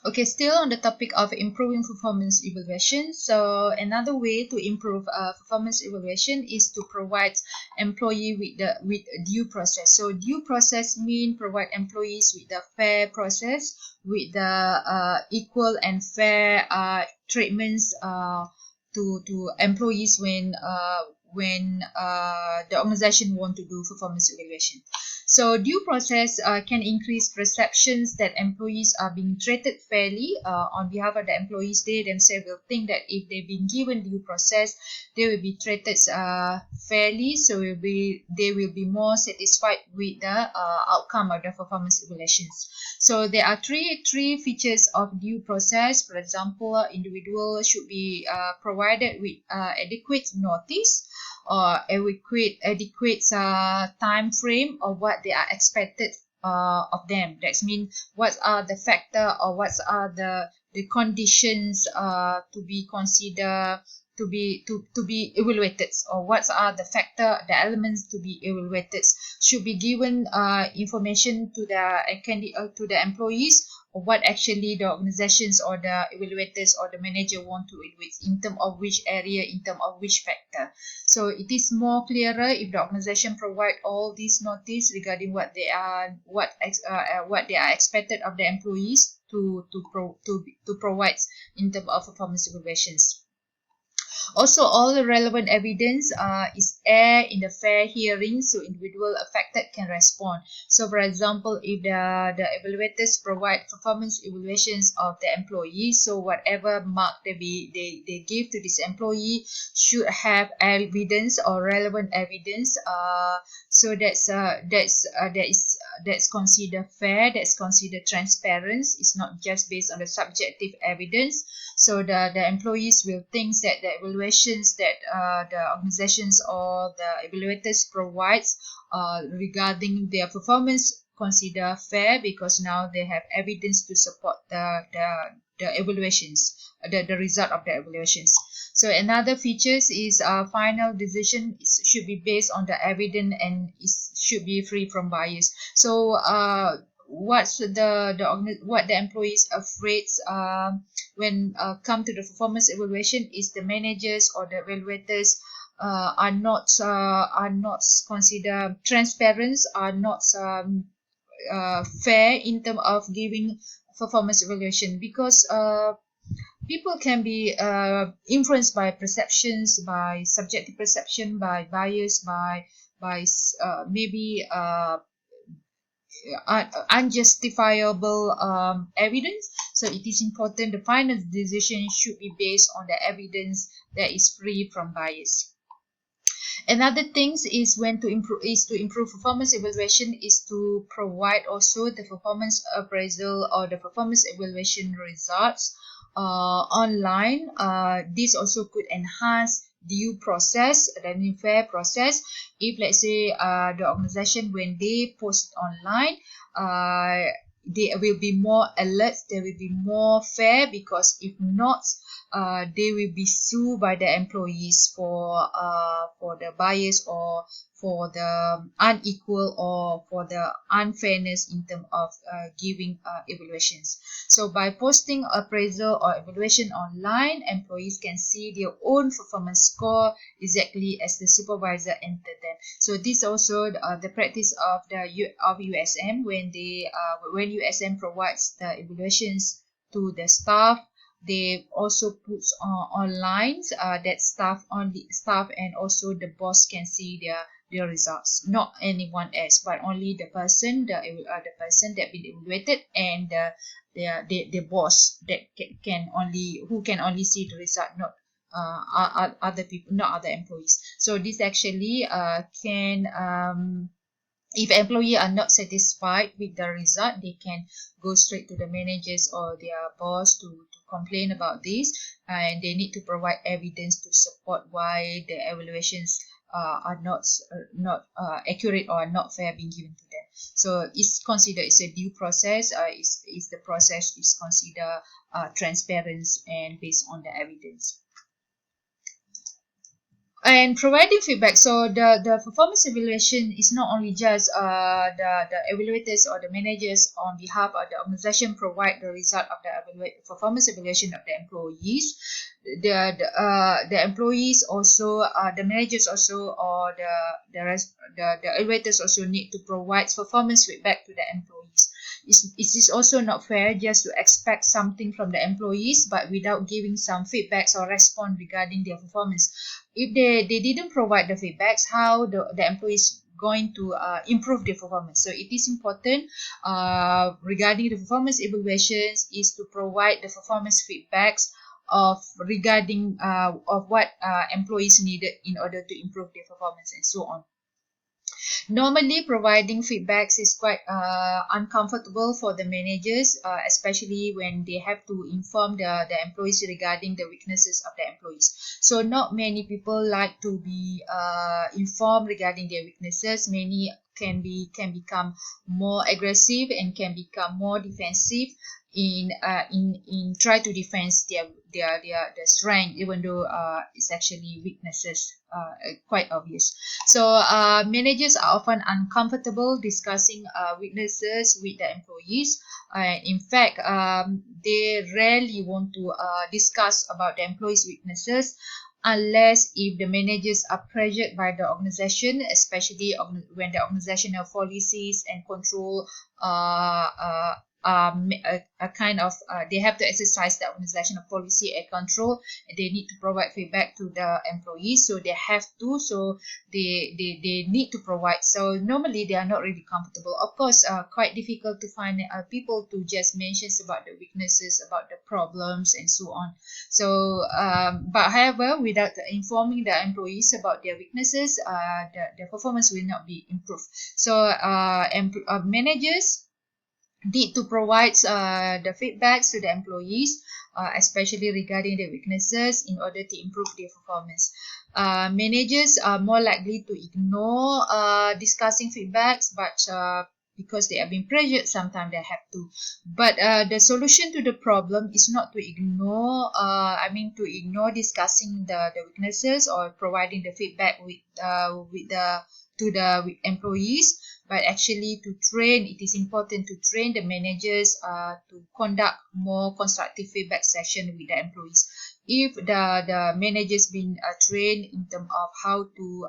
Okay, still on the topic of improving performance evaluation. So another way to improve performance evaluation is to provide employee with due process. So due process mean provide employees with the fair process, with the equal and fair treatments to employees when the organization want to do performance evaluation. So due process can increase perceptions that employees are being treated fairly on behalf of the employees. They themselves will think that if they've been given due process, they will be treated fairly. So they will be more satisfied with the outcome of the performance evaluations. So there are three features of due process. For example, individual should be provided with adequate notice or adequate time frame of what they are expected of them. That means what are the factor or what are the conditions to be considered to be evaluated, or what are the factor, the elements to be evaluated. Should be given information to the employees or what actually the organizations or the evaluators or the manager want to evaluate in terms of which area, in terms of which factor. So it is more clearer if the organization provide all these notice regarding what they are expected of the employees to provide in terms of performance evaluations. Also, all the relevant evidence is aired in the fair hearing, so individual affected can respond. So, for example, if the evaluators provide performance evaluations of the employee, so whatever mark they give to this employee should have evidence or relevant evidence. So that's considered fair. That's considered transparent. It's not just based on the subjective evidence. So the employees will think that the evaluations that the organizations or the evaluators provides regarding their performance consider fair, because now they have evidence to support the evaluations, the result of the evaluations. So another features is final decision should be based on the evidence and should be free from bias. So what the employees afraid when come to the performance evaluation is the managers or the evaluators are not considered transparent, are not fair in terms of giving performance evaluation, because people can be influenced by perceptions, by subjective perception, by bias, by maybe unjustifiable evidence. So it is important the final decision should be based on the evidence that is free from bias. Another things is to improve performance evaluation is to provide also the performance appraisal or the performance evaluation results online. This also could enhance due process, the fair process. If let's say the organization, when they post online, they will be more alert, they will be more fair, because if not, they will be sued by the employees for the bias or for the unequal or for the unfairness in terms of giving evaluations. So by posting appraisal or evaluation online, employees can see their own performance score exactly as the supervisor entered them. So this also the practice of USM when USM provides the evaluations to the staff. They also put online that staff and also the boss can see their results, not anyone else, but only the person the person that been evaluated and the boss that can only see the result, not other people, not other employees. So this actually can if employees are not satisfied with the result, they can go straight to the managers or their boss to complain about this, and they need to provide evidence to support why the evaluations are not accurate or not fair being given to them. So it's considered, it's a due process. Is the process is considered transparent and based on the evidence. And providing feedback. So the performance evaluation is not only just the evaluators or the managers on behalf of the organization provide the result of the performance evaluation of the employees. The employees also, the managers also, or the evaluators also need to provide performance feedback to the employees. It is also not fair just to expect something from the employees but without giving some feedbacks or response regarding their performance. If they didn't provide the feedbacks, how the employees going to improve their performance. So it is important regarding the performance evaluations is to provide the performance feedbacks of regarding of what employees needed in order to improve their performance and so on. Normally, providing feedbacks is quite uncomfortable for the managers, especially when they have to inform the employees regarding the weaknesses of the employees. So not many people like to be informed regarding their weaknesses. Many can become more aggressive and can become more defensive in try to defend their strength, even though it's actually weaknesses, quite obvious. So managers are often uncomfortable discussing weaknesses with the employees. In fact, they rarely want to discuss about the employees' weaknesses unless if the managers are pressured by the organization, especially when the organizational policies and control a kind of they have to exercise the organizational policy and control. They need to provide feedback to the employees, so they have to, so they need to provide. So normally they are not really comfortable. Of course, quite difficult to find people to just mention about the weaknesses, about the problems and so on. So but however, without informing the employees about their weaknesses, the performance will not be improved. So managers need to provide the feedbacks to the employees, especially regarding the weaknesses, in order to improve their performance. Managers are more likely to ignore discussing feedbacks, but because they have been pressured, sometimes they have to. But the solution to the problem is not to ignore, to ignore discussing the weaknesses or providing the feedback to the employees, but actually to train. It is important to train the managers to conduct more constructive feedback session with the employees. If the managers been trained in terms of how to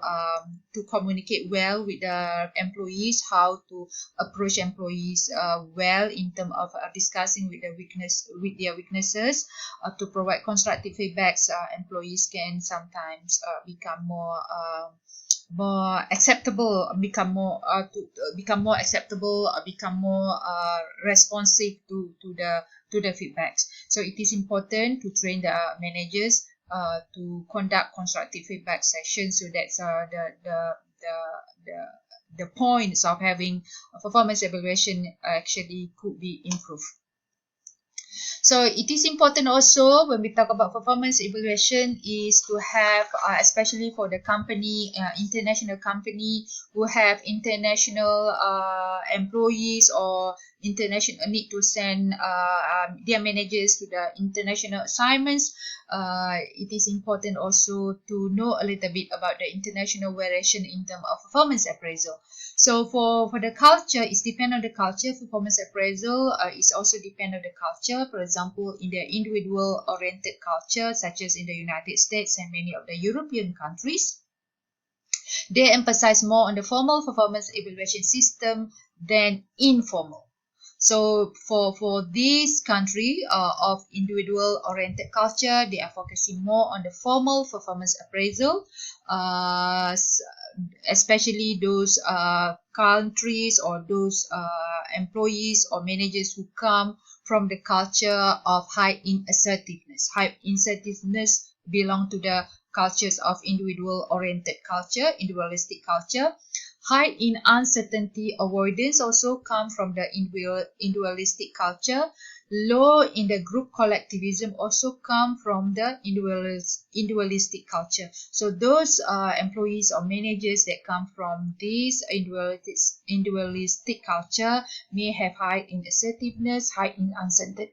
communicate well with the employees, how to approach employees well in terms of discussing with their weaknesses, to provide constructive feedbacks, employees can sometimes become more acceptable, become more acceptable, become more responsive to the feedbacks. So it is important to train the managers to conduct constructive feedback sessions. So that's the points of having a performance evaluation actually could be improved. So it is important also when we talk about performance evaluation is to have, especially for the company, international company who have international employees or international need to send their managers to the international assignments. It is important also to know a little bit about the international variation in terms of performance appraisal. So for the culture, it's depend on the culture. Performance appraisal is also depend on the culture. For example, in the individual-oriented culture, such as in the United States and many of the European countries, they emphasize more on the formal performance evaluation system than informal. So for this country of individual-oriented culture, they are focusing more on the formal performance appraisal, especially those countries or those employees or managers who come from the culture of high assertiveness. High assertiveness belong to the cultures of individual-oriented culture, individualistic culture. High in uncertainty avoidance also come from the individualistic culture. Low in the group collectivism also come from the individualistic culture. So those employees or managers that come from this individualistic culture may have high in assertiveness, high in uncertainty,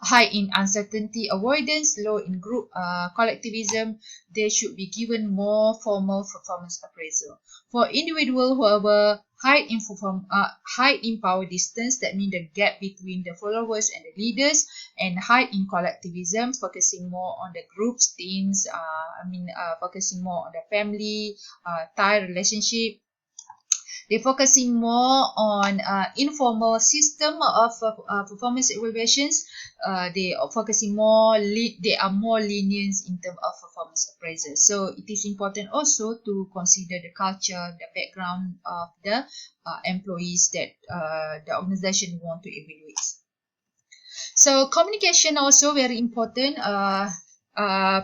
high in uncertainty avoidance, low in group collectivism, they should be given more formal performance appraisal. For individual who are high in power distance, that means the gap between the followers and the leaders, and high in collectivism, focusing more on the groups, teams, focusing more on the family, tie relationship. They're focusing more on informal system of performance evaluations. They are focusing more. They are more lenient in terms of performance appraisal. So it is important also to consider the culture, the background of the employees that the organization want to evaluate. So communication also very important.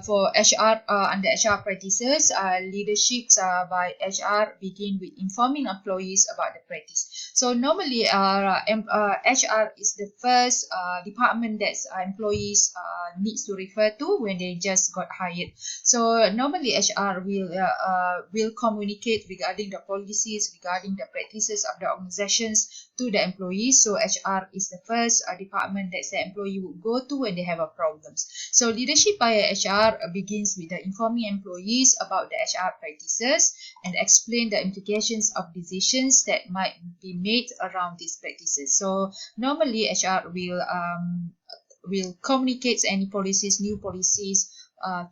For HR under HR practices, leaderships by HR begin with informing employees about the practice. So normally, HR is the first department that employees needs to refer to when they just got hired. So normally, HR will communicate regarding the policies, regarding the practices of the organizations to the employees. So HR is the first department that the employee would go to when they have a problems. So leadership by HR begins with the informing employees about the HR practices and explain the implications of decisions that might be made around these practices. So normally HR will communicate any policies, new policies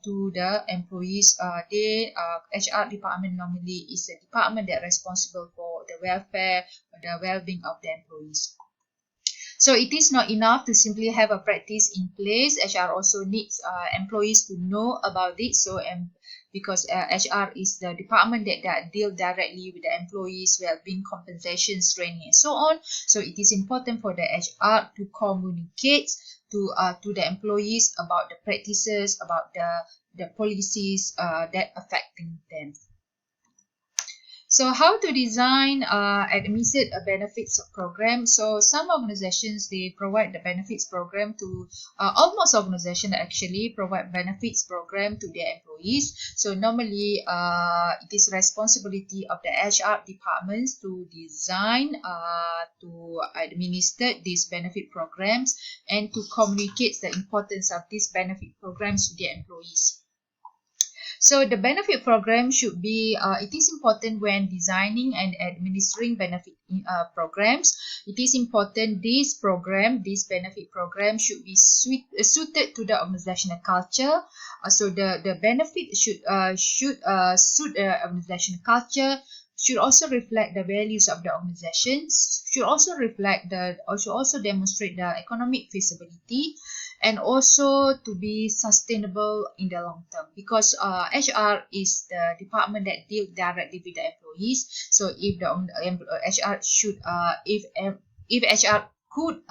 to the employees. HR department normally is the department that responsible for the welfare, the well-being of the employees. So it is not enough to simply have a practice in place. HR also needs employees to know about it. So because HR is the department that deal directly with the employees' well-being, compensations, training, and so on. So it is important for the HR to communicate to the employees about the practices, about the policies that affecting them. So how to design administered benefits program. So some organizations, they provide the benefits program to almost organization actually provide benefits program to their employees. So normally it is responsibility of the HR departments to design to administer these benefit programs and to communicate the importance of these benefit programs to their employees. So the benefit program should be, it is important when designing and administering benefit programs. It is important this benefit program should be suited to the organizational culture. So the benefit should suit the organizational culture, should also reflect the values of the organizations, should also demonstrate the economic feasibility, and also to be sustainable in the long term, because HR is the department that deals directly with the employees. So if the HR should if HR could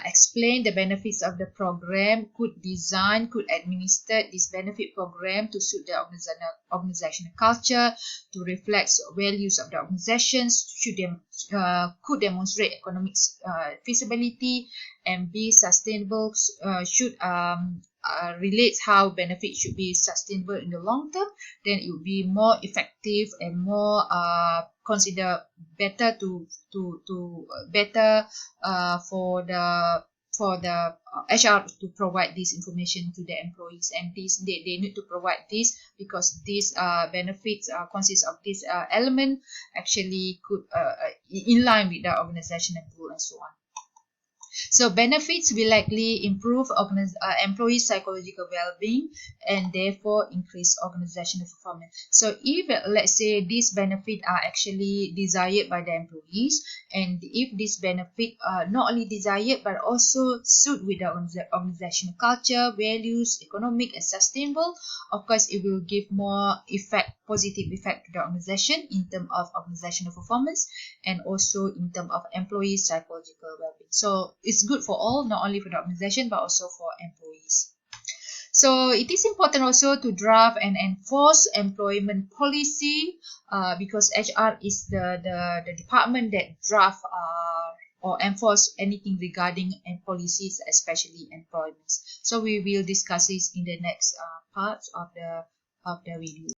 explain the benefits of the program, could administer this benefit program to suit the organizational culture, to reflect values of the organizations, could demonstrate economic feasibility and be sustainable, should relates how benefits should be sustainable in the long term, then it would be more effective and more consider better for the HR to provide this information to the employees, and they need to provide this because these benefits consist of this element actually could in line with the organizational goal and so on. So benefits will likely improve employee psychological well-being and therefore increase organizational performance. So if let's say these benefits are actually desired by the employees, and if this benefit are not only desired but also suit with the organizational culture, values, economic and sustainable, of course it will give more positive effect to the organization in terms of organizational performance and also in terms of employee psychological well-being. So it's good for all, not only for the organization but also for employees. So it is important also to draft and enforce employment policy because HR is the department that draft or enforce anything regarding policies, especially employments. So we will discuss this in the next part of the video.